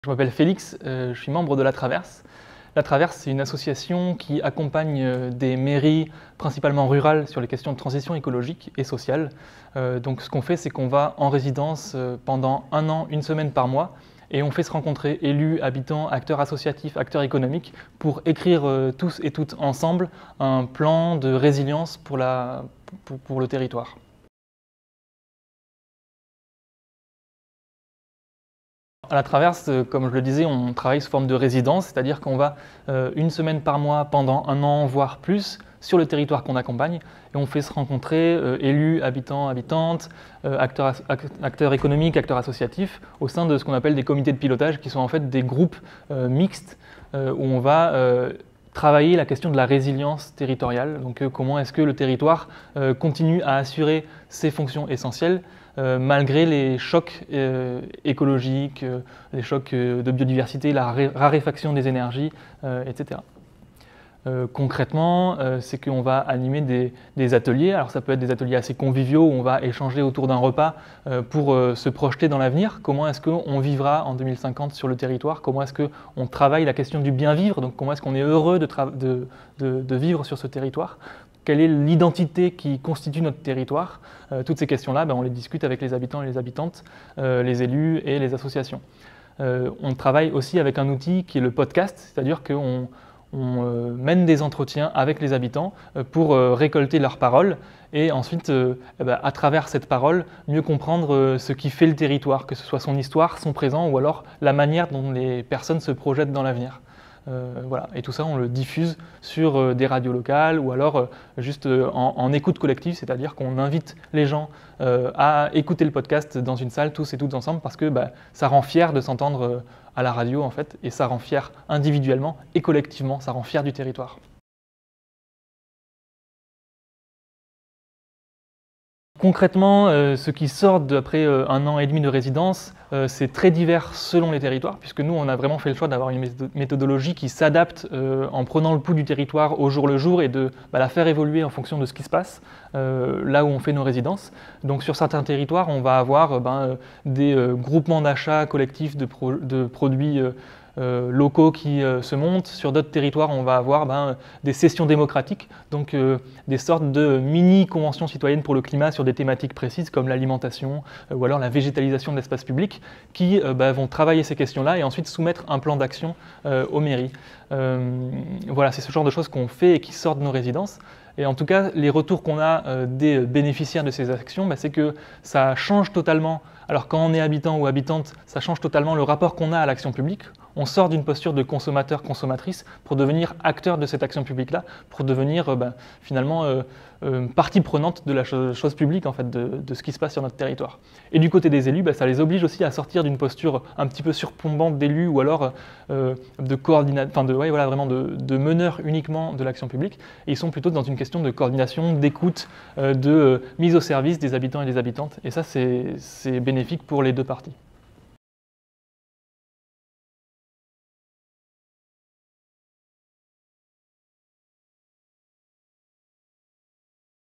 Je m'appelle Félix, je suis membre de La Traverse. La Traverse, c'est une association qui accompagne des mairies, principalement rurales, sur les questions de transition écologique et sociale. Donc ce qu'on fait, c'est qu'on va en résidence pendant 1 an, 1 semaine par mois, et on fait se rencontrer élus, habitants, acteurs associatifs, acteurs économiques, pour écrire tous et toutes ensemble un plan de résilience pour le territoire. À La Traverse, comme je le disais, on travaille sous forme de résidence, c'est-à-dire qu'on va 1 semaine par mois pendant 1 an, voire plus, sur le territoire qu'on accompagne, et on fait se rencontrer élus, habitants, habitantes, acteurs économiques, acteurs associatifs, au sein de ce qu'on appelle des comités de pilotage, qui sont en fait des groupes mixtes, où on va travailler la question de la résilience territoriale. Donc comment est-ce que le territoire continue à assurer ses fonctions essentielles malgré les chocs écologiques, les chocs de biodiversité, la raréfaction des énergies, etc. Concrètement, c'est qu'on va animer des ateliers. Alors ça peut être des ateliers assez conviviaux où on va échanger autour d'un repas pour se projeter dans l'avenir. Comment est-ce qu'on vivra en 2050 sur le territoire? Comment est-ce qu'on travaille la question du bien vivre? Donc comment est-ce qu'on est heureux de vivre sur ce territoire? Quelle est l'identité qui constitue notre territoire? Toutes ces questions-là, on les discute avec les habitants et les habitantes, les élus et les associations. On travaille aussi avec un outil qui est le podcast, c'est-à-dire qu'on mène des entretiens avec les habitants pour récolter leurs paroles et ensuite, à travers cette parole, mieux comprendre ce qui fait le territoire, que ce soit son histoire, son présent ou alors la manière dont les personnes se projettent dans l'avenir. Voilà. Et tout ça, on le diffuse sur des radios locales ou alors juste en écoute collective, c'est-à-dire qu'on invite les gens à écouter le podcast dans une salle, tous et toutes ensemble, parce que ça rend fier de s'entendre à la radio en fait, et ça rend fier individuellement et collectivement, ça rend fier du territoire. Concrètement, ce qui sort d'après 1 an et demi de résidence, c'est très divers selon les territoires, puisque nous, on a vraiment fait le choix d'avoir une méthodologie qui s'adapte en prenant le pouls du territoire au jour le jour et de la faire évoluer en fonction de ce qui se passe là où on fait nos résidences. Donc sur certains territoires, on va avoir des groupements d'achat collectifs de produits locaux qui se montent. Sur d'autres territoires, on va avoir des sessions démocratiques, donc des sortes de mini-conventions citoyennes pour le climat sur des thématiques précises comme l'alimentation ou alors la végétalisation de l'espace public qui vont travailler ces questions-là et ensuite soumettre un plan d'action aux mairies. Voilà, c'est ce genre de choses qu'on fait et qui sortent de nos résidences. Et en tout cas, les retours qu'on a des bénéficiaires de ces actions, c'est que ça change totalement. Alors quand on est habitant ou habitante, ça change totalement le rapport qu'on a à l'action publique. On sort d'une posture de consommateur-consommatrice pour devenir acteur de cette action publique-là, pour devenir finalement partie prenante de la chose publique, en fait, de ce qui se passe sur notre territoire. Et du côté des élus, ça les oblige aussi à sortir d'une posture un petit peu surplombante d'élus ou alors de coordinateur, vraiment de meneurs uniquement de l'action publique. Et ils sont plutôt dans une question de coordination, d'écoute, de mise au service des habitants et des habitantes. Et ça, c'est bénéfique pour les deux parties.